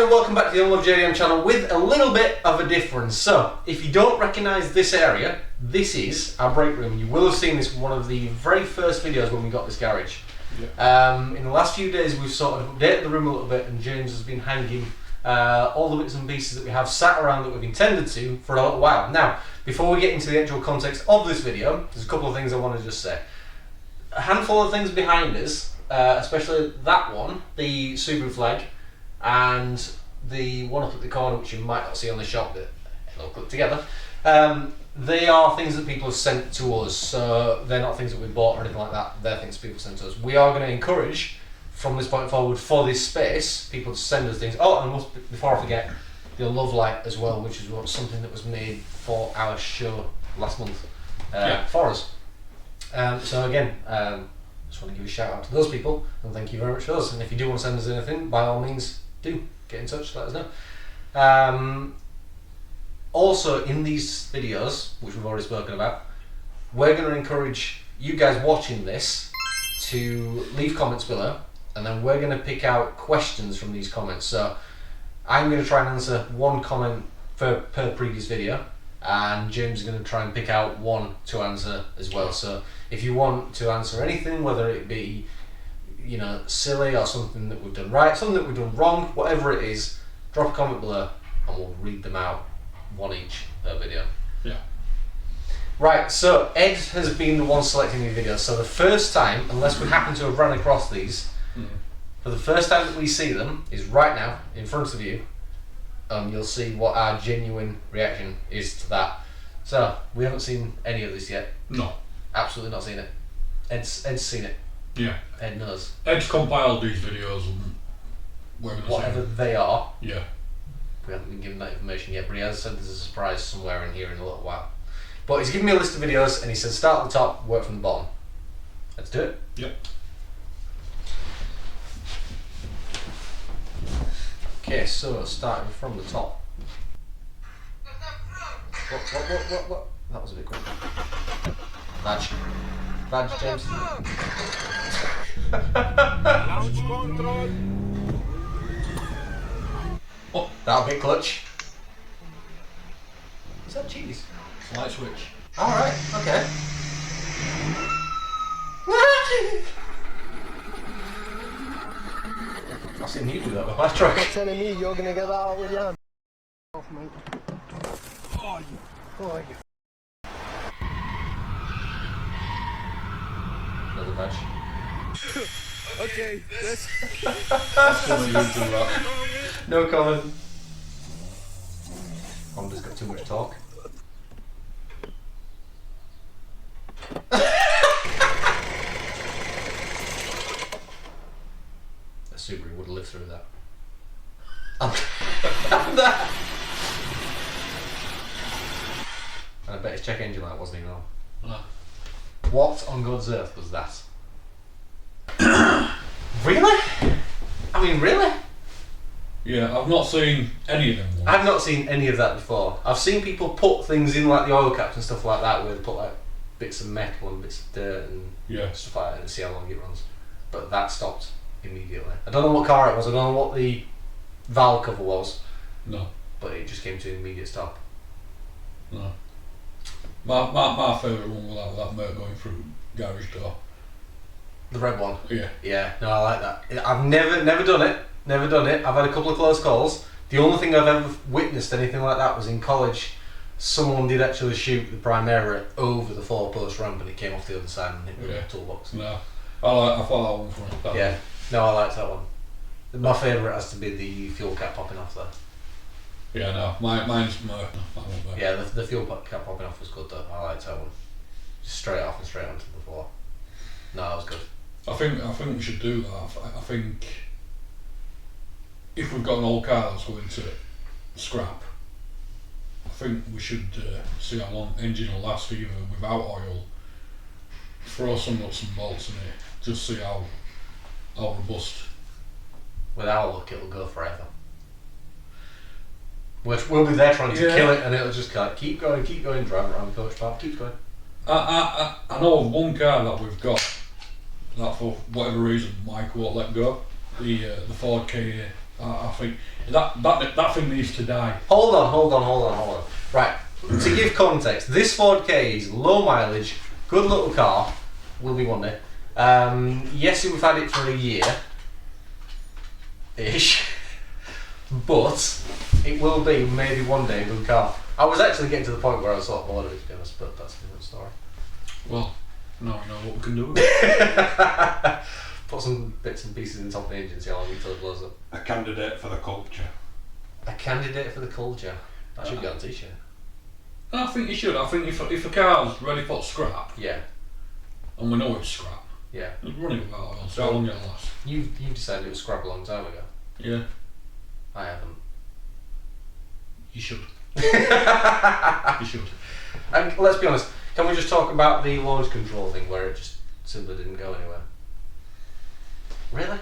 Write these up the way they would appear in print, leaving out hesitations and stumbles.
and welcome back to the Unloved JDM channel with a little bit of a difference. So, if you don't recognise this area, this is our break room. You will have seen this in one of the very first videos when we got this garage. Yeah. In the last few days we've sort of updated the room a little bit, and James has been hanging all the bits and pieces that we have sat around that we've intended to for a little while. Now, before we get into the actual context of this video, there's a couple of things I want to just say. A handful of things behind us, especially that one, the Subaru flag, and the one up at the corner, which you might not see on the shop, but it'll click together. They are things that people have sent to us, so they're not things that we bought or anything like that. They're things people sent to us. We are going to encourage, from this point forward, for this space, people to send us things. Oh, and before I forget, the love light as well, which is something that was made for our show last month for us. So again, just want to give a shout out to those people, and thank you very much for those. And if you do want to send us anything, by all means, do get in touch, let us know. Also, in these videos, which we've already spoken about, we're going to encourage you guys watching this to leave comments below, and then we're going to pick out questions from these comments. So I'm going to try and answer one comment per previous video, and James is going to try and pick out one to answer as well. So if you want to answer anything, whether it be, you know, silly or something that we've done right, something that we've done wrong, whatever it is, drop a comment below and we'll read them out, one each per video. Yeah. Right, so Ed has been the one selecting these videos. So the first time, unless we happen to have run across these, for the first time that we see them is right now in front of you, and you'll see what our genuine reaction is to that. So we haven't seen any of this yet. No. Absolutely not seen it. Ed's seen it. Yeah. Ed knows. Ed's compiled these videos and whatever they are. Yeah. We haven't been given that information yet, but he has said there's a surprise somewhere in here in a little while. But he's given me a list of videos and he said start at the top, work from the bottom. Let's do it. Yep. Okay, so starting from the top. What? That was a bit quick. Badge, James. Oh, that'll be clutch. Is that cheese? Light switch. Alright, okay. I've seen you do that with my truck. You're telling me you're gonna get that out with your hand? Off, mate. Oh, you. Another badge. Okay, let's. No comment. Honda's got too much talk. A Subaru would have lived through that. And I bet his check engine light wasn't even on. No. What on God's earth was that? Really? I mean, really? Yeah, I've not seen any of them ones. I've not seen any of that before. I've seen people put things in like the oil caps and stuff like that, where they put like bits of metal and bits of dirt and stuff like that and see how long it runs. But that stopped immediately. I don't know what car it was, I don't know what the valve cover was. No. But it just came to an immediate stop. No. My favourite one was that Merc going through garage door. The red one? Yeah. Yeah, no, I like that. I've never done it. Never done it. I've had a couple of close calls. The only thing I've ever witnessed anything like that was in college. Someone did actually shoot the Primera over the 4-post ramp and it came off the other side and hit the toolbox. No. I thought that one for Yeah. No, I liked that one. My favourite has to be the fuel cap popping off there. Yeah, no. Mine's Merc. Yeah, the fuel cap popping off was good though. I liked that one. Just straight off and straight onto the floor. No, that was good. I think we should do that. I think if we've got an old car that's going to scrap, I think we should see how long engine will last either without oil, throw some nuts and bolts in it, just see how robust. With our luck it'll go forever. We'll be there trying to kill it and it'll just keep going, drive around the coach park, keeps going. I know of one car that we've got that for whatever reason Mike won't let go. The Ford Ka I think that thing needs to die. Hold on. Right, to give context, this Ford K is low mileage, good little car, will be one day. Yes, we've had it for a year-ish, but it will be maybe one day a good car. I was actually getting to the point where I was sort of bored of it, to be honest, but that's a different story. Well, now we know what we can do with it. Put some bits and pieces in top of the engine, see how long until it blows up. A candidate for the culture. A candidate for the culture. That should be on a t-shirt. I think you should. I think if a car's ready for scrap, Yeah. and we know it's scrap, Yeah. just run it without oil, see how long it'll last. You've decided it was scrap a long time ago. Yeah. I haven't. You should. You should. And let's be honest, can we just talk about the launch control thing where it just simply didn't go anywhere? Really?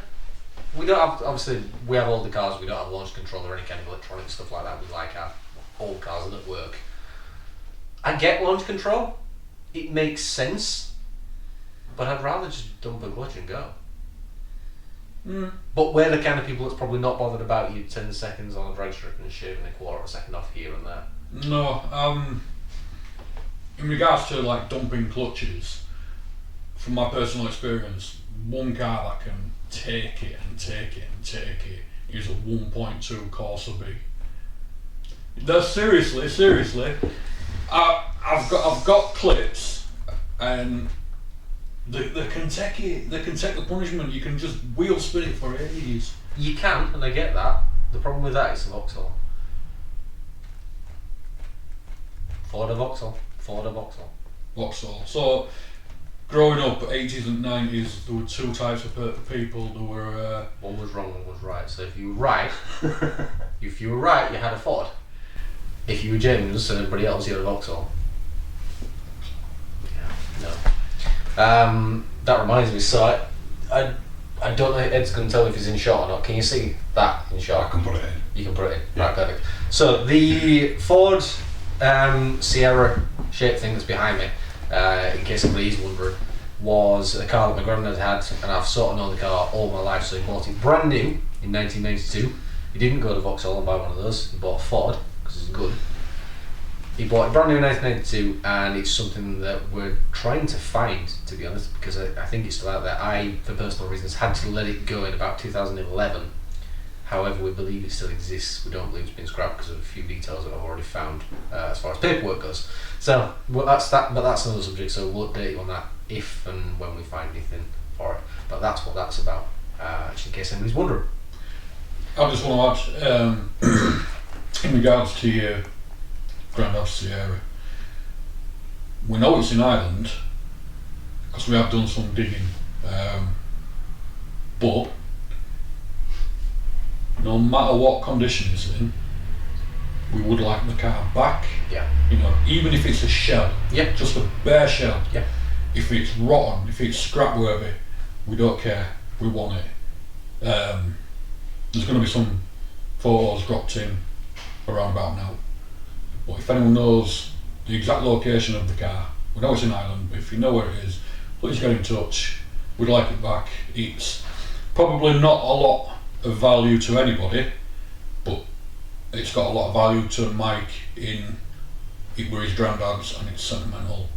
We don't have, obviously, we have older cars, we don't have launch control or any kind of electronic stuff like that. We like our old cars that work. I get launch control, it makes sense, but I'd rather just dump a clutch and go. But we're the kind of people that's probably not bothered about you 10 seconds on a drag strip and shaving a quarter of a second off here and there. No, in regards to like dumping clutches, from my personal experience, one car that can take it is a 1.2 Corsa B. No, seriously, I've got clips, and they can take it. They can take the punishment. You can just wheel spin it for ages. You can, and I get that. The problem with that is the Vauxhall. Ford Vauxhall. Vauxhall. So, growing up, 80s and 90s, there were two types of people. There were one was wrong, one was right. So if you were right, you had a Ford. If you were James and everybody else, you had a Vauxhall. Yeah, no. That reminds me. So I don't know if Ed's going to tell if he's in shot or not. Can you see that in shot? I can put it in. You can put it in. Yeah. Right, perfect. So the Ford Sierra shape thing that's behind me, in case anybody's wondering, was a car that my granddad had, and I've sort of known the car all my life. So he bought it brand new in 1992. He didn't go to Vauxhall and buy one of those. He bought a Ford because it's good. He bought it brand new in 1992, and it's something that we're trying to find, to be honest, because I think it's still out there. I, for personal reasons, had to let it go in about 2011. However, we believe it still exists. We don't believe it's been scrapped because of a few details that I've already found as far as paperwork goes. So, well, that's that. But that's another subject. So we'll update you on that if and when we find anything for it. But that's what that's about. Just in case anybody's wondering. I just want to add, in regards to your Granddad Sierra, we know it's in Ireland because we have done some digging, but no matter what condition it's in, we would like the car back. Yeah. You know, even if it's a shell, Yeah. just a bare shell. Yeah. If it's rotten, if it's scrap worthy, we don't care. We want it. There's going to be some photos dropped in around about now. But if anyone knows the exact location of the car, we know it's in Ireland, but if you know where it is, please get in touch. We'd like it back. It's probably not a lot of value to anybody, but it's got a lot of value to Mike in it were his granddad's, and it's sentimental.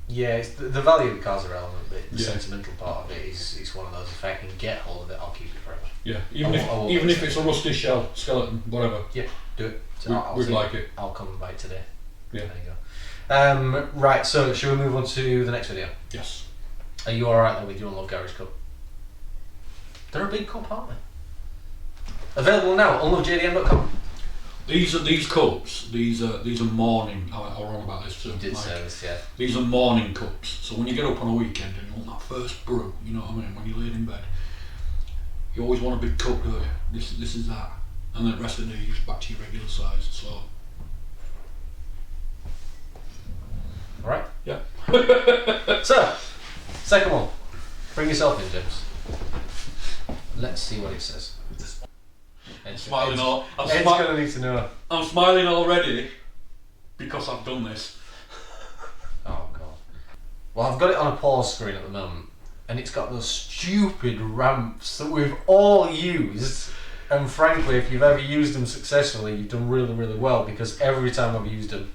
Yeah, it's the value of the car's irrelevant, but the Yeah. sentimental part of it is one of those. If I can get hold of it, I'll keep it forever. Yeah, I will even if it's a rusty shell, skeleton, whatever. Yeah, do it. So We'd like it. I'll come and buy it today. Yeah. There you go. Right, so shall we move on to the next video? Yes. Are you alright then with your Unloved Garage Cup? They're a big cup, aren't they? Available now at UnlovedJDM.com. These cups. These are morning. I'll wrong about this too. You did say this, yeah. These are morning cups. So when you get up on a weekend and you want that first brew, you know what I mean. When you're laying in bed, you always want a big cup, don't you? This is that, and then the rest of the day you're just back to your regular size. So. Alright. Yeah. So, second one. Bring yourself in, James. Let's see what it says. I'm smiling all. Ed's gonna need to know. I'm smiling already because I've done this. Oh god. Well, I've got it on a pause screen at the moment, and it's got those stupid ramps that we've all used And frankly, if you've ever used them successfully, you've done really, really well, because every time I've used them,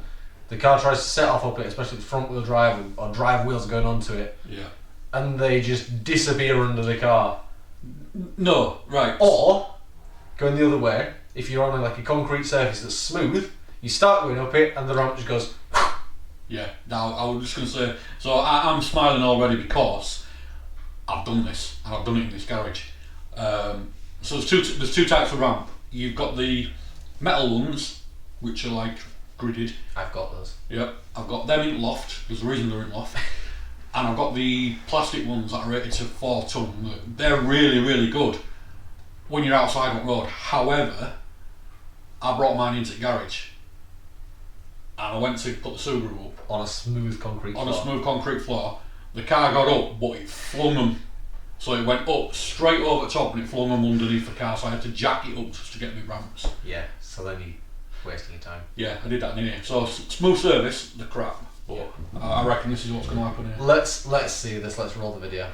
the car tries to set off up it, especially with front wheel drive or drive wheels going onto it, and they just disappear under the car. No, right. Or, going the other way, if you're on like a concrete surface that's smooth, you start going up it and the ramp just goes. Yeah, now I was just going to say, so I'm smiling already because I've done this, and I've done it in this garage. So there's two types of ramp. You've got the metal ones, which are like gridded. I've got those. Yep, I've got them in loft. There's a reason they're in loft. And I've got the plastic ones that are rated to 4 ton. They're really, really good when you're outside on road. However, I brought mine into the garage, and I went to put the Subaru up on a smooth concrete floor. On a smooth concrete floor. The car got up, but it flung them. So it went up straight over the top and it flung them underneath the car, so I had to jack it up just to get my ramps. Yeah, so then you're wasting your time. Yeah, I did that in here. So smooth service, the crap. But I reckon this is what's going to happen here. Let's see this, let's roll the video.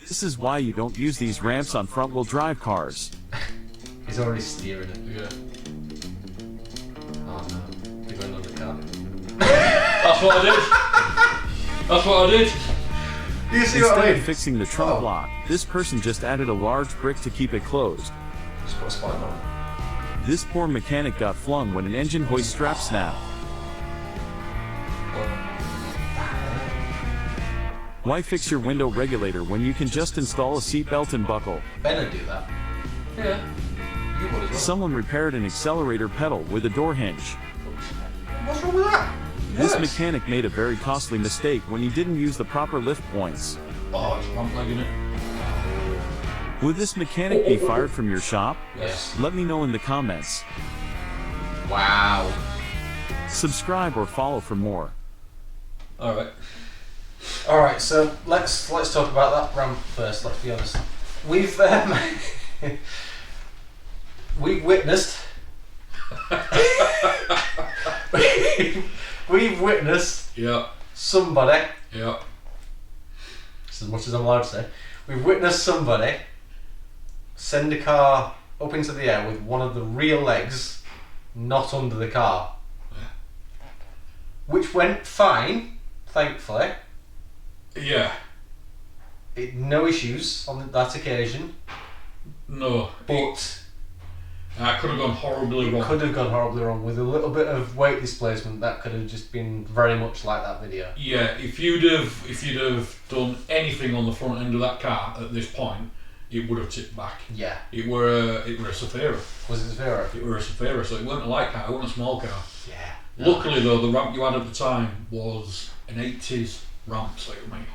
This is why you don't use these ramps on front-wheel drive cars. He's already steering it. Yeah. Oh no, they're going under the car. That's what I did. That's what I did. Do you see what I Instead mean? of fixing the trunk lock, this person just added a large brick to keep it closed. Just put a spine on. This poor mechanic got flung when an engine hoist strap snapped. Why fix your window regulator when you can just install a seatbelt and buckle? Ben would do that. Yeah. You would as well. Someone repaired an accelerator pedal with a door hinge. What's wrong with that? This mechanic made a very costly mistake when he didn't use the proper lift points. Oh, it's ramp legging it. Would this mechanic be fired from your shop? Yes. Let me know in the comments. Wow. Subscribe or follow for more. Alright. Alright, so let's talk about that ramp first, let's be honest. We've we've witnessed we've witnessed somebody, as much as I'm allowed to say, we've witnessed somebody send a car up into the air with one of the rear legs not under the car, which went fine, thankfully. Yeah. No issues on that occasion. No. But I could have gone horribly wrong. Could have gone horribly wrong with a little bit of weight displacement. That could have just been very much like that video. Yeah, if you'd have done anything on the front end of that car at this point, it would have tipped back. Yeah. It were a Safira. Was it a Safira? It were a Safira, so it wasn't a light car, it wasn't a small car. Yeah. Luckily though, the ramp you had at the time was an 80s ramp, so it made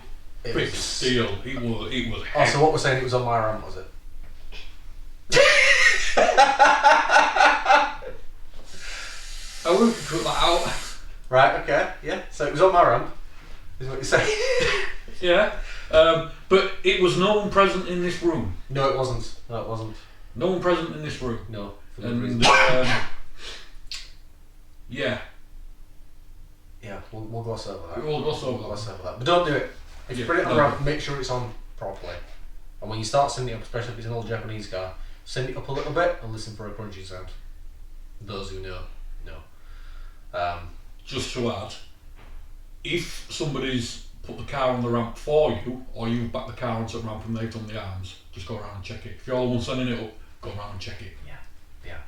big steel. It was Oh, heavy. so what we're saying, it was on my ramp, was it? I wouldn't cut that out. Right, okay, yeah. So it was on my ramp, is what you're saying? Yeah. But it was no one present in this room. No, it wasn't. No, it wasn't. No one present in this room. No, for good And reason. yeah. Yeah, we'll gloss over that. We'll gloss over We'll that. gloss over that. But don't do it. If you Yeah, put it on no. the ramp, make sure it's on properly. And when you start sending it up, especially if it's an old Japanese car, send it up a little bit and listen for a crunchy sound. Those who know, know. Just to add, if somebody's put the car on the ramp for you, or you've backed the car onto the ramp and they've done the arms, just go around and check it. If you're the one sending it up, go around and check it. Yeah, yeah.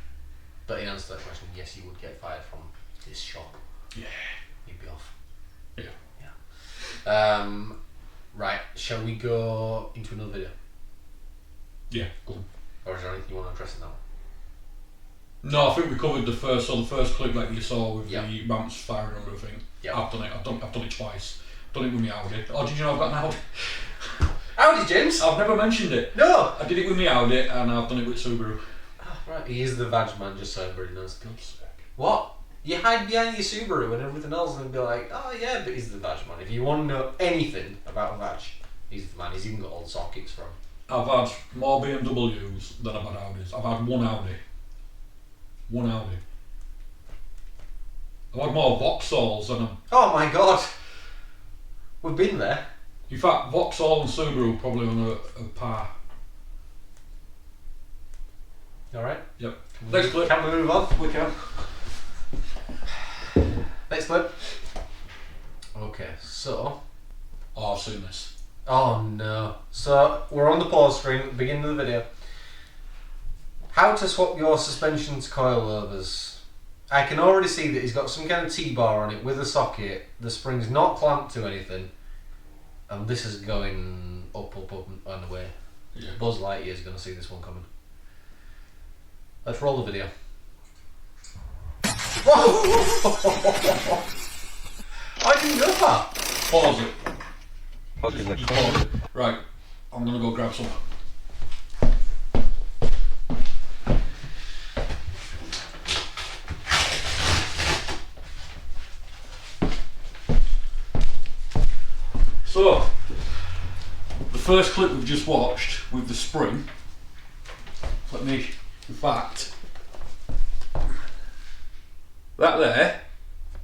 But in answer to that question, yes, you would get fired from this shop. Yeah. You'd be off. Yeah. Yeah. Right, shall we go into another video? Yeah, go on. Or is there anything you want to address in that one? No, I think we covered the first clip like you saw with Yeah. the ramps firing and everything. Yeah. I've done it twice. Done it with my Audi. Oh, did you know I've got an Audi? Howdy, James! I've never mentioned it. No! I did it with my Audi and I've done it with Subaru. Ah, right, he is the vag man, just so everybody knows. God's sake. What? You hide behind your Subaru and everything else and be like, oh yeah, but he's the vag man. If you want to know anything about vag, he's the man. He's even got all the sockets from. I've had more BMWs than I've had Audis. I've had one Audi. One Audi. I've had more Vauxhalls than them. Oh my god! We've been there. In fact, Vauxhall and Subaru probably on a par. Alright? Yep. Next clip. Can we move on? We can. Next clip. Okay, so. Oh, I've seen this. Oh no. So, we're on the pause screen at the beginning of the video. How to swap your suspension to coilovers. I can already see that he's got some kind of T-bar on it with a socket. The spring's not clamped to anything. And this is going up and away. Yeah. Buzz Lightyear's going to see this one coming. Let's roll the video. I didn't know that. Pause it. Fucking the Just pause it. Right. I'm gonna go grab some. So, the first clip we've just watched with the spring, let me, in fact, that there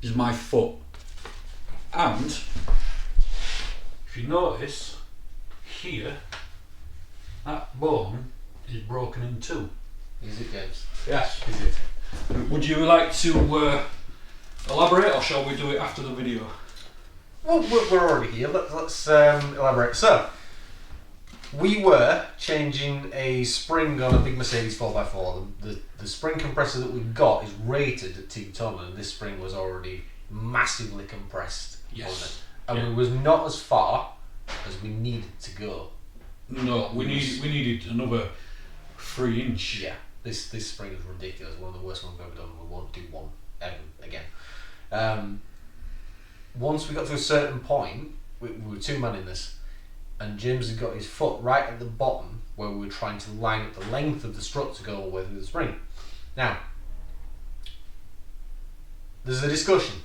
is my foot. And, if you notice, here, that bone is broken in two. Is it, James? Yes, is it? Would you like to elaborate, or shall we do it after the video? Well, we're already here. Let's elaborate. So, we were changing a spring on a big Mercedes 4x4. The spring compressor that we've got is rated at 2 ton, and this spring was already massively compressed. Yes. And we was not as far as we needed to go. No, we needed another 3 inch. Yeah. This spring is ridiculous. One of the worst ones we've ever done. We won't do one ever again. Once we got to a certain point, we were 2-man in this, and James had got his foot right at the bottom where we were trying to line up the length of the strut to go all the way through the spring. Now, there's a discussion.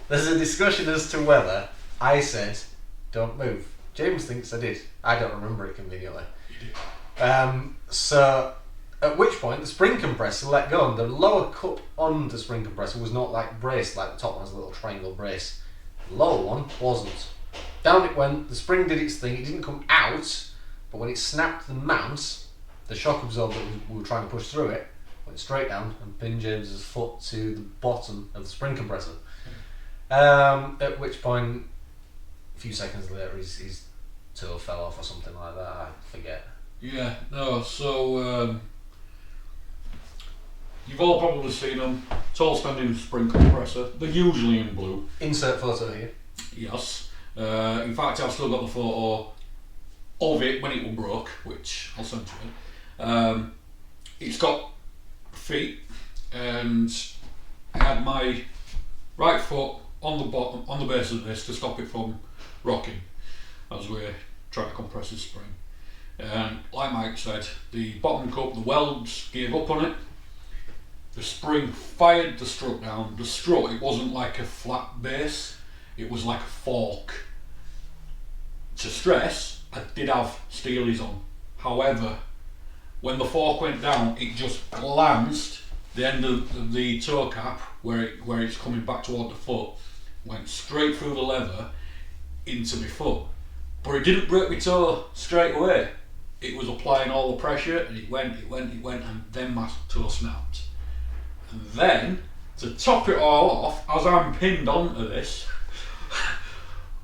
There's a discussion as to whether I said, don't move. James thinks I did. I don't remember it conveniently. So, at which point the spring compressor let go, and the lower cup on the spring compressor was not like braced, like the top one's a little triangle brace. The lower one wasn't. Down it went, the spring did its thing, it didn't come out, but when it snapped the mount, the shock absorber that we were trying to push through it went straight down and pinned James's foot to the bottom of the spring compressor. At which point, a few seconds later, his toe fell off or something like that, I forget. Yeah, no, so you've all probably seen them. Tall spending spring compressor. They're usually in blue. Insert photo here. Yes. In fact, I've still got the photo of it when it was broke, which I'll send to you. It's got feet, and I had my right foot on the bottom, on the base of this to stop it from rocking as we're trying to compress this spring. And like Mike said, the bottom cup, the welds gave up on it. The spring fired the strut down. The strut, it wasn't like a flat base, it was like a fork. To stress, I did have steelies on. However, when the fork went down, it just glanced the end of the toe cap where it's coming back toward the foot, went straight through the leather into my foot. But it didn't break my toe straight away. It was applying all the pressure, and it went, and then my toe snapped. And then, to top it all off, as I'm pinned onto this,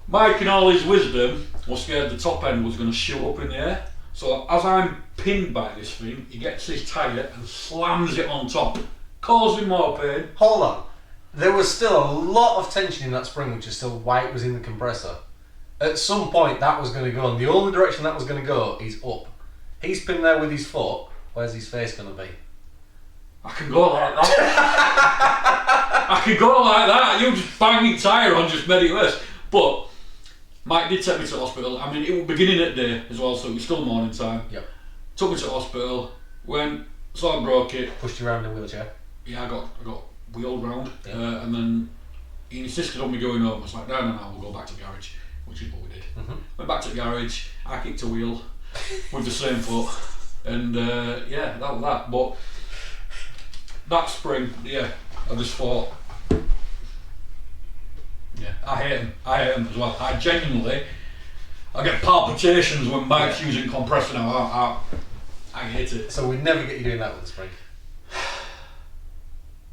Mike in all his wisdom was scared the top end was going to shoot up in the air. So as I'm pinned by this thing, he gets his tyre and slams it on top, causing more pain. Hold on. There was still a lot of tension in that spring, which is still why it was in the compressor. At some point that was going to go, and the only direction that was going to go is up. He's pinned there with his foot. Where's his face going to be? I can go like that. I can go like that. You just banging tyre on just made it worse. But Mike did take me to hospital. I mean, it was beginning at day as well, so it was still morning time. Yep. Took me to hospital. Went, so I broke it. Pushed you around in a wheelchair. Yeah, I got wheeled round, Yep. and then he insisted on me going home. I was like, no, we'll go back to the garage, which is what we did. Went back to the garage. I kicked a wheel with the same foot, and yeah, that was that. But that spring, yeah, I just thought, yeah, I hate him as well. I genuinely, I get palpitations when Mike's using compressor now. I hate it. So we'd never get you doing that with the spring.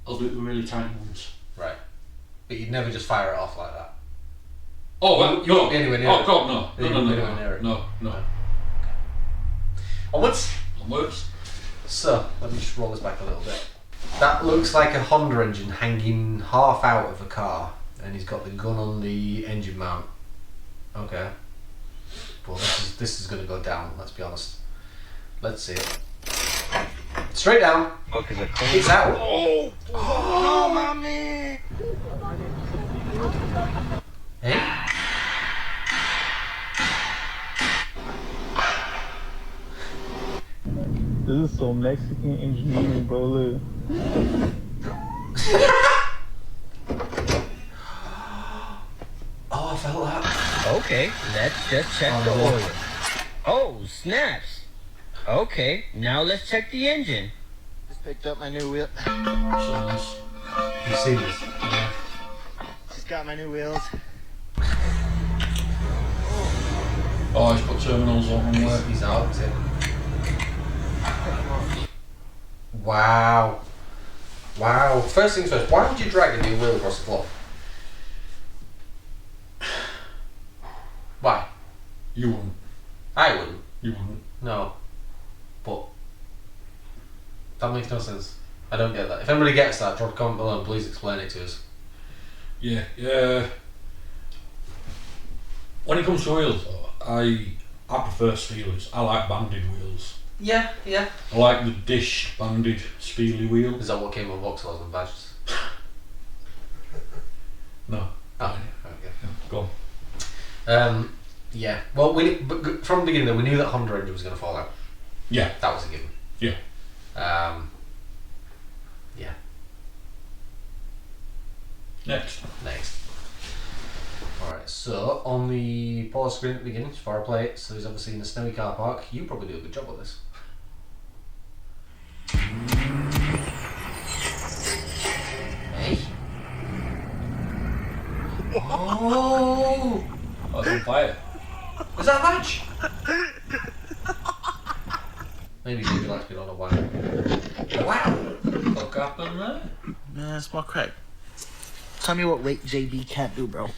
I'll do it with really tiny ones. Right. But you'd never just fire it off like that. Oh, well, you won't be anywhere near oh it. God, no. No. Onwards. Onwards. So, let me just roll this back a little bit. That looks like a Honda engine hanging half out of a car, and he's got the gun on the engine mount. Okay. Well, this is going to go down, let's be honest. Let's see it. Straight down. It's out. Oh, no, mommy. Hey? This is some Mexican engineering, bro. Look. Oh, I felt that. Okay, let's just check the oil. Oh, snaps. Okay, now let's check the engine. Just picked up my new wheel. So nice. You see this? Yeah. Just got my new wheels. Oh, he's put terminals on there. He's out. Wow. Wow. First things first, why would you drag a new wheel across the floor? Why? You wouldn't. I wouldn't. You wouldn't. No. But that makes no sense. I don't get that. If anybody gets that, drop a comment below and please explain it to us. Yeah. When it comes to wheels, though, I prefer Steelers. I like banded wheels. Yeah. I like the dish banded Spiely wheel. Is that what came on Vauxhalls and badges? No. Oh, okay. Go on. Yeah. Well, but from the beginning, though, we knew that Honda engine was going to fall out. Yeah. That was a given. Yeah. Yeah. Next. Alright, so on the pause screen at the beginning, fire play it, so he's obviously in a snowy car park. You probably do a good job with this. Hey. Oh! Oh, it's on fire. Is that a match? Maybe he likes being on a wow. Wow! What happened there? Nah, small crack. Tell me what weight JB can't do, bro.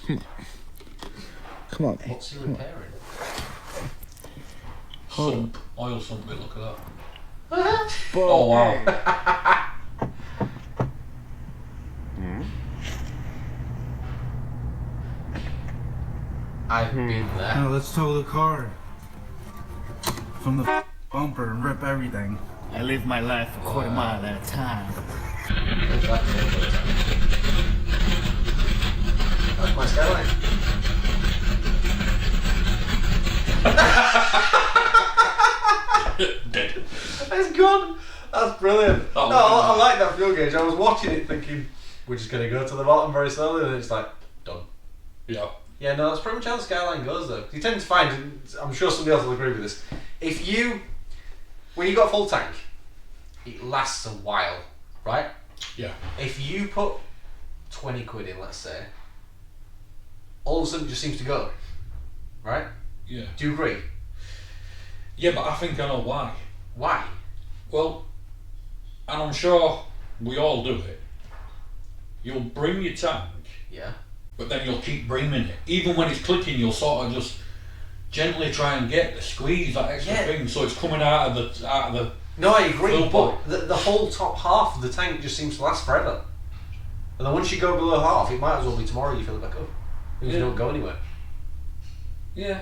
Come on. What's he repairing? Sump. Oil sump, look at that. Bro, Oh, wow. I've been there. Now let's tow the car from the bumper and rip everything. I live my life a quarter mile at a time. That's my skyline. Dead. It's gone. That's brilliant. Oh, No, I like that fuel gauge. I was watching it thinking, we're just going to go to the bottom very slowly, and it's like, done. Yeah. Yeah, no, that's pretty much how the skyline goes, though. You tend to find, I'm sure somebody else will agree with this, when you got a full tank, it lasts a while, right? Yeah. If you put 20 quid in, let's say, all of a sudden it just seems to go, right? Yeah. Do you agree? Yeah, but I think I know why. Why? Well, and I'm sure we all do it. You'll bring your tank, Yeah. but then you'll keep bringing it. Even when it's clicking, you'll sort of just gently try and squeeze that extra thing, so it's coming out of the. No, I agree, Full but the whole top half of the tank just seems to last forever. And then once you go below half, it might as well be tomorrow you feel like, oh, because you don't go anywhere. Yeah.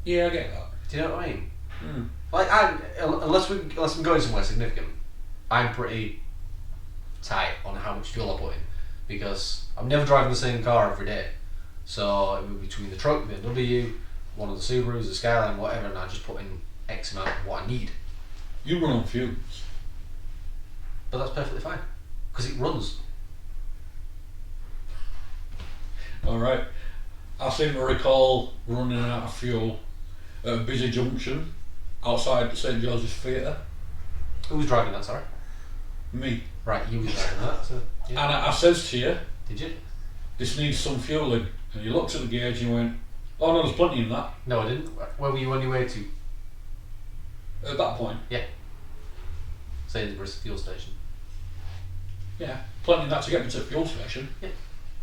Yeah, I get that. Do you know what I mean? Mm. Like, unless I'm going somewhere significant, I'm pretty tight on how much fuel I put in, because I'm never driving the same car every day. So it would be between the truck, the BMW, one of the Subarus, the Skyline, whatever, and I just put in X amount of what I need. You run on fumes. But that's perfectly fine, because it runs. Alright. I seem to recall running out of fuel at a busy junction outside St George's Theatre. Who was driving that, sorry? Me. Right, you was driving that, so yeah. And I says to you, Did you? this needs some fueling. And you looked at the gauge and you went, oh no, there's plenty in that. No, I didn't. Where were you on your way to? At that point? Yeah. Say the Bristol fuel station. Yeah, plenty of that to get me to the fuel station. Yeah.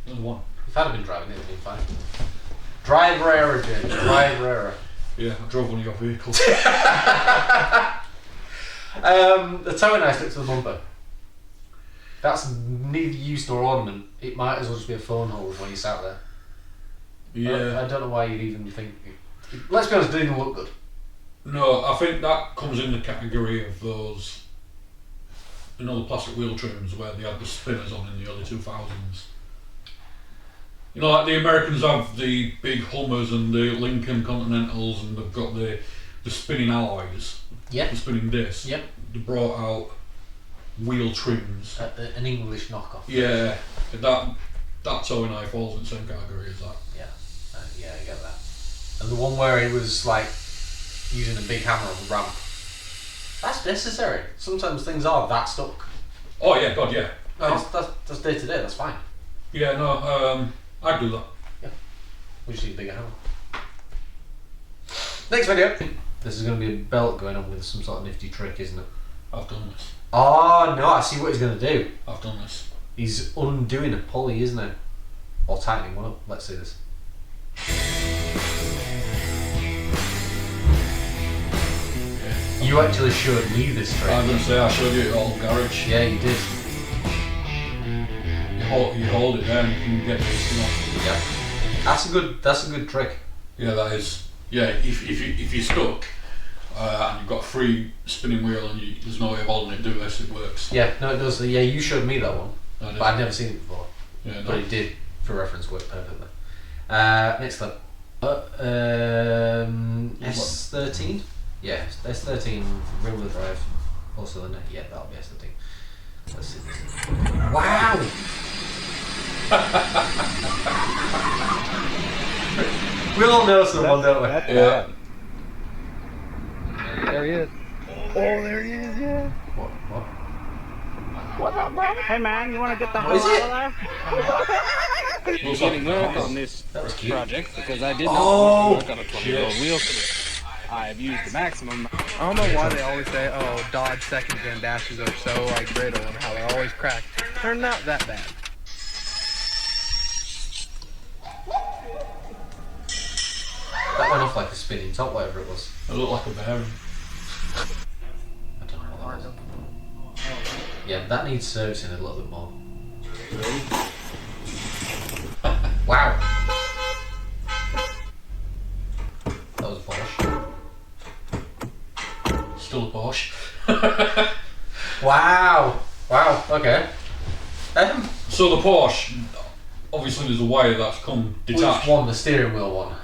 Another one. If I'd have been driving, it would have been fine. Driver error, James. Driver error. Yeah, I drove one of your vehicles. The towing I slipped to the bumper. That's neither use nor ornament. It might as well just be a phone holder when you sat there. Yeah. I don't know why you'd even think. Let's be honest, it didn't even look good. No, I think that comes in the category of those, you know, the plastic wheel trims where they had the spinners on in the early 2000s. You know, like the Americans have the big Hummers and the Lincoln Continentals, and they've got the spinning alloys, Yeah. the spinning discs. Yep. They brought out wheel trims. An English knockoff. Yeah, that towing eye falls in the same category as that. Yeah. Yeah, I get that. And the one where it was like using a big hammer on the ramp. That's necessary. Sometimes things are that stuck. Oh yeah, God, yeah. No, that's day to day. That's fine. Yeah, no, I'd do that. Yeah. We just need a bigger hammer. Next video. This is going to be a belt going on with some sort of nifty trick, isn't it? I've done this. Oh no! I see what he's going to do. I've done this. He's undoing a pulley, isn't he? Or tightening one up. Let's see this. You actually showed me this trick. I'm going to say I showed you at Old Garage. Yeah, you did. You hold it there and you can get this off. Yeah. That's a good trick. Yeah, that is. Yeah, if you're stuck and you've got a free spinning wheel and there's no way of holding it, do this, it works. Yeah, no, it does. Yeah, you showed me that one, I did. but I'd never seen it before. Yeah, no. But it did, for reference, work perfectly. Next clip. S13? Yeah, S13 rear wheel drive. Also, yeah, that'll be S13. Let's see this. Wow! We all know someone, don't we? Yeah. There he is. Oh, there he is, yeah. What? What's up, bro? Hey, man, you want to get the hell Is it? out of there? What's Getting up? work on this That was cute. project because I did not Oh, work on a 20-year-old wheel for this. I've used the maximum. I don't know why they always say, oh, Dodge second gen dashes are so like brittle and how they're always cracked. They're not that bad. That went off like a spinning top, whatever it was. It looked like a bearing. I don't know what that was. Yeah, that needs servicing a little bit more. Wow. That was a Porsche. Still a Porsche. Wow. Wow, okay. So the Porsche, obviously there's a wire that's come detached. Which one? The steering wheel one?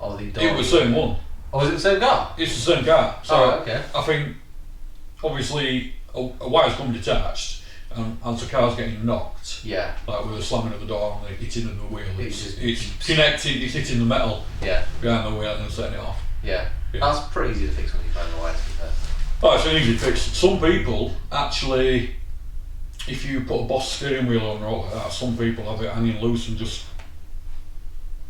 Or the door? It was the same one. Oh, was it the same car? It's the same car. So Oh, okay. I think obviously a wire's come detached and as the car's getting knocked, Yeah. like with the slamming of the door and the hitting of the wheel, It's it's connected, it's hitting the metal Yeah. behind the wheel and setting it off. Yeah. Yeah. That's pretty easy to fix when you find the wire, to be fair. Oh, it's an easy fix. Some people actually, if you put a Boss steering wheel on or like that, some people have it hanging loose and just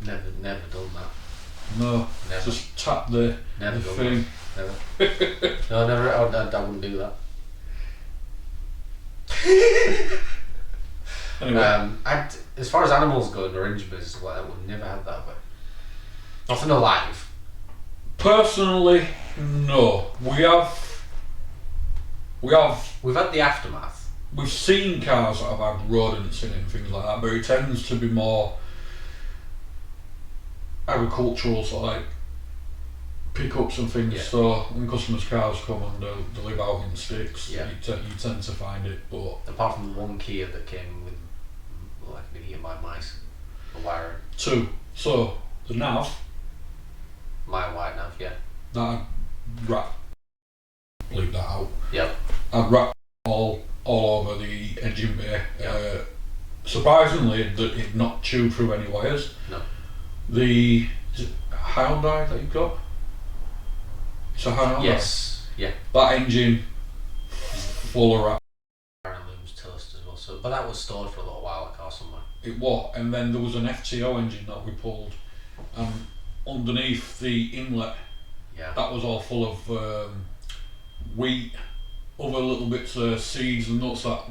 Never done that. no, Never. just tap the Never done thing. that. Never. No, never. I wouldn't do that. Anyway, As far as animals go in our engine business, I would never have that way. Nothing alive. personally, no. We have We've had the aftermath. we've seen cars that have had rodents in it and things like that, but it tends to be more agricultural, sort of like pickups and things. Yeah. So when customers' cars come and they live out in sticks, Yeah. you tend to find it. But Apart from the one Kia that came with, like, being eaten by mice. The wiring. two, so the nav My white nav, yeah. that I'd wrap, leave that out. Yep. I'd wrap all over the engine bay. Yeah. Surprisingly, that it not chewed through any wires. No. The is it Hyundai that you've got? It's a Hyundai. Yes. Yeah. That engine full of wrap. Iron looms toast as well. So, but that was stored for a little while at car somewhere. It was, and then there was an FTO engine that we pulled, and underneath the inlet, Yeah. that was all full of wheat, other little bits of seeds and nuts that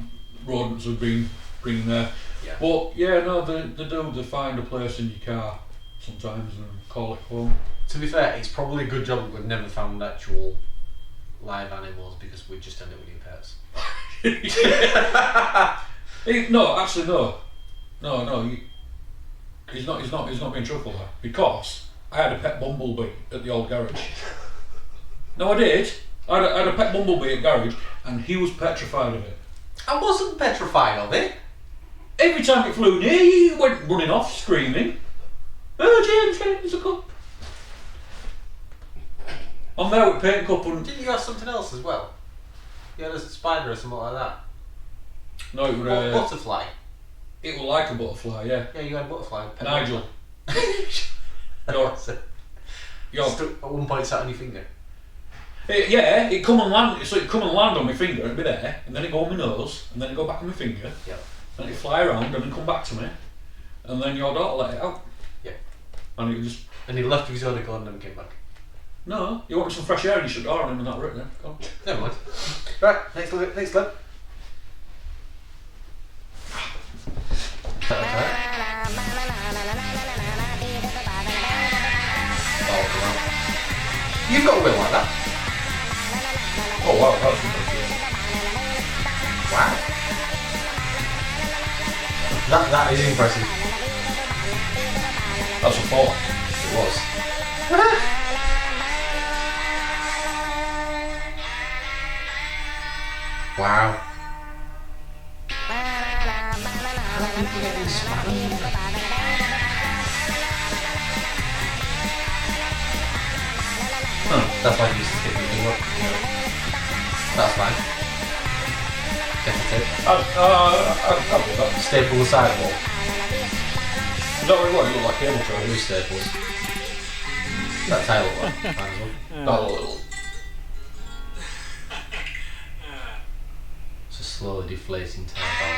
rodents have been bringing there. Yeah. But yeah, no, they find a place in your car sometimes and call it home. To be fair, it's probably a good job that we've never found actual live animals because we'd just end up with new pets. No, actually no. He's not being truthful there because I had a pet bumblebee at the old garage. No, I did. I had a pet bumblebee at garage and he was petrified of it. I wasn't petrified of it. Every time it flew near, he went running off screaming, "Oh James, there's a cup." I'm there with paint cup and... Didn't you have something else as well? You had a spider or something like that? No, it was butterfly. It was like a butterfly, yeah. Yeah, you had a butterfly. Nigel. Stuck at one point sat on your finger. It come and land. So it come and land on my finger. It'd be there, and then it go on my nose, and then it go back on my finger. Yeah. And it fly around and then come back to me, and then your daughter let it out. Yeah. And it just. And he left with his own accord and never came back. No, you wanted some fresh air and you shut the door on him and that were it then. Go on. Never mind. Right, next clip. Next clip. You've got a wheel like that. Oh wow, that's impressive. Wow. That is impressive. That's a 4. It was. Wow. How did you get this That's why you used to stick your finger up. That's fine. Definitely. I'll do that. Staple the sidewall. Is that what it was? It looked like cable Blue ties. staples. That tail one. Might as well. That little. It's a slowly deflating tail ball.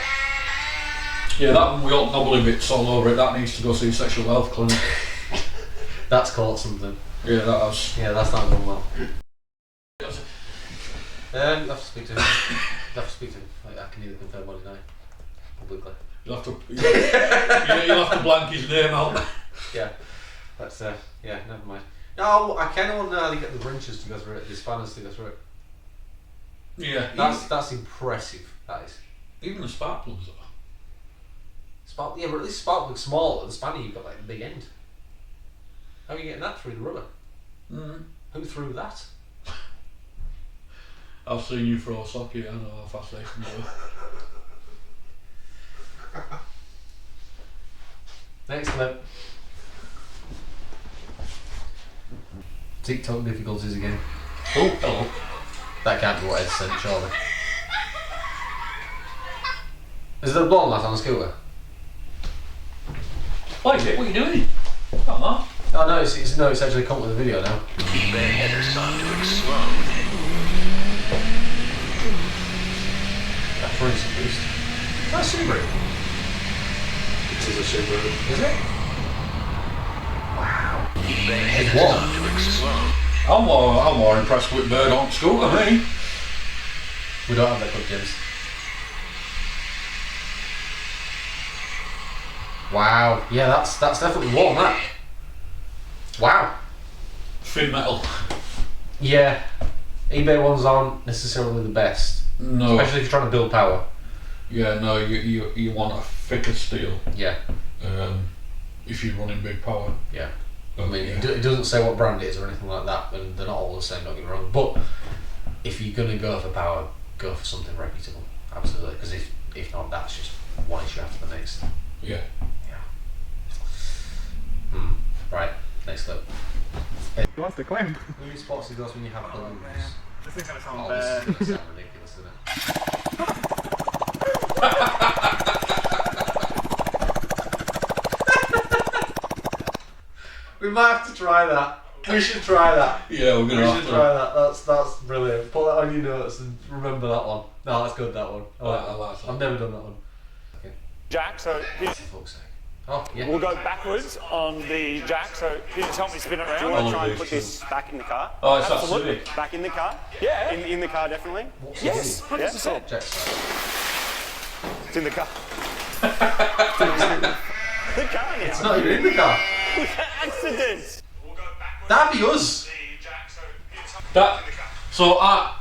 Yeah, that one we got knobbly bits all over it. That needs to go see a sexual health clinic. That's caught something. Yeah, that has. Yeah, that's not going well. You have to speak to him. You have to speak to him. I can either confirm or deny publicly. You'll have to blank his name out. Yeah, that's yeah. Never mind. No, I kind of want to know how they get the wrenches to go through it, the spanners to go through it. Yeah, That's impressive. That is. even the spark plugs are. Spark, yeah, but at least spark plug's smaller. The spanner you've got like the big end. How are you getting that through the rubber? Who threw that? I've seen you throw a socket. I know how fast they can go. Next clip. TikTok difficulties again. Oh, hello. That can't be what Ed sent, surely. Is there a blonde lad on a scooter? What is it? What are you doing? Come on. Oh no, it's actually come with the video now. The header's on to explode. That's for instant boost. That's Subaru. It is a Subaru. Is it? Wow. The header's what? on to explode. I'm more impressed with Bird on scooter, me. We don't have that good, James. Wow. Yeah, that's definitely warm, that. Wow. Thin metal. Yeah. eBay ones aren't necessarily the best. No. Especially if you're trying to build power. Yeah, no, you want a thicker steel. Yeah. If you're running big power. Yeah. But, I mean, yeah. it doesn't say what brand it is or anything like that, and they're not all the same, don't get me wrong. But if you're going to go for power, go for something reputable. Absolutely. Because if not, that's just one issue after the next. Yeah. Right, next clip. He wants to claim. Who really spots he goes when you have balloons? This is gonna sound Oh, bad. this is gonna sound ridiculous, isn't it? We might have to try that. We should try that. Yeah, we're We gonna have should to. try that. That's brilliant. Put that on your notes and remember that one. No, that's good, that one. I like I like that. I've never done that one. Jack, so For fuck's sake. Oh, yeah. We'll go backwards on the jack, so can you just help me spin it around? Do you want to try and put this back in the car? Oh, it's Absolutely. absolutely. Back in the car? Yeah. In the car, definitely? Yes, 100%. It's in the car. The car now. It's not even in the car. Accident. That'd be us. So I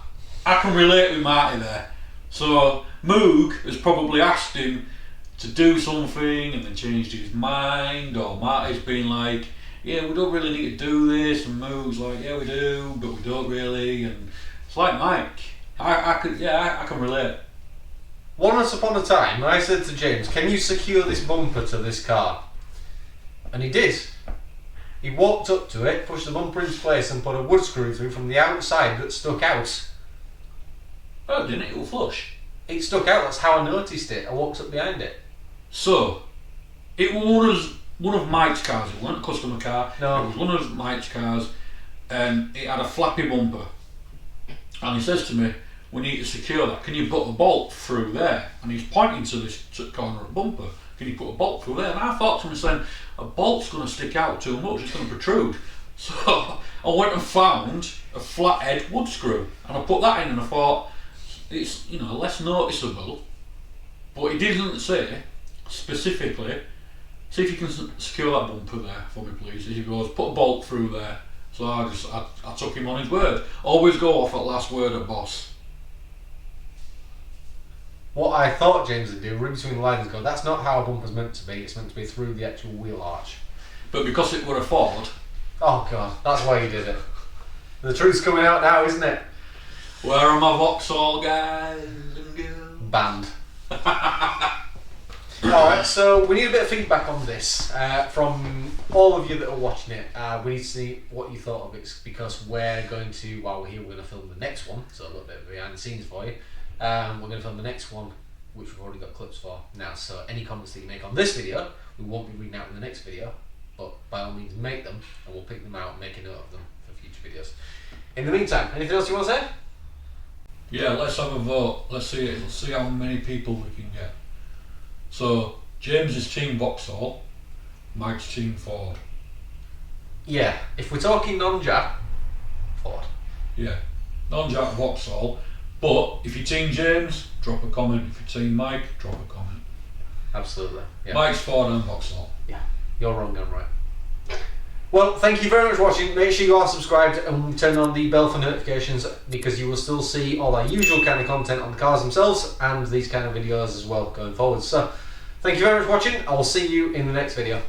can relate with Marty there. So Moog has probably asked him to do something and then changed his mind, or Marty's been like, yeah, we don't really need to do this, and Moog's like, yeah, we do, but we don't really, and it's like Mike. I can relate. Once upon a time, I said to James, can you secure this bumper to this car? And he did. He walked up to it, pushed the bumper into place and put a wood screw through from the outside that stuck out. Oh, didn't it? It was flush. It stuck out, that's how I noticed it. I walked up behind it. So, it was one of Mike's cars. It wasn't a customer car. No. It was one of Mike's cars, and it had a flappy bumper. And he says to me, we need to secure that. Can you put a bolt through there? And he's pointing to this corner of the bumper. Can you put a bolt through there? And I thought to myself, a bolt's going to stick out too much, it's going to protrude. So I went and found a flathead wood screw, and I put that in, and I thought, it's, you know, less noticeable. But he didn't say specifically, see if you can secure that bumper there for me please. He goes, put a bolt through there. So I took him on his word. Always go off at last word at boss. What I thought James would do, read between the lines, go, that's not how a bumper's meant to be, it's meant to be through the actual wheel arch. But because it were a Ford. Oh God, that's why he did it. The truth's coming out now, isn't it? Where are my Vauxhall guys and girls? Banned. Alright, so we need a bit of feedback on this from all of you that are watching it. We need to see what you thought of it, because we're going to, while we're here, we're going to film the next one, so a little bit of behind the scenes for you. We're going to film the next one, which we've already got clips for now, so any comments that you make on this video, we won't be reading out in the next video, but by all means make them, and we'll pick them out and make a note of them for future videos. In the meantime, anything else you want to say? Yeah, let's have a vote. Let's see how many people we can get. So, James is team Vauxhall, Mike's team Ford. Yeah, if we're talking non-Jap, Ford. Yeah, non-Jack Vauxhall. But if you team James, drop a comment. If you team Mike, drop a comment. Absolutely. Yeah. Mike's Ford and Vauxhall. Yeah, you're wrong, I'm right. Well, thank you very much for watching. Make sure you are subscribed and turn on the bell for notifications, because you will still see all our usual kind of content on the cars themselves and these kind of videos as well going forward. So, thank you very much for watching. I will see you in the next video.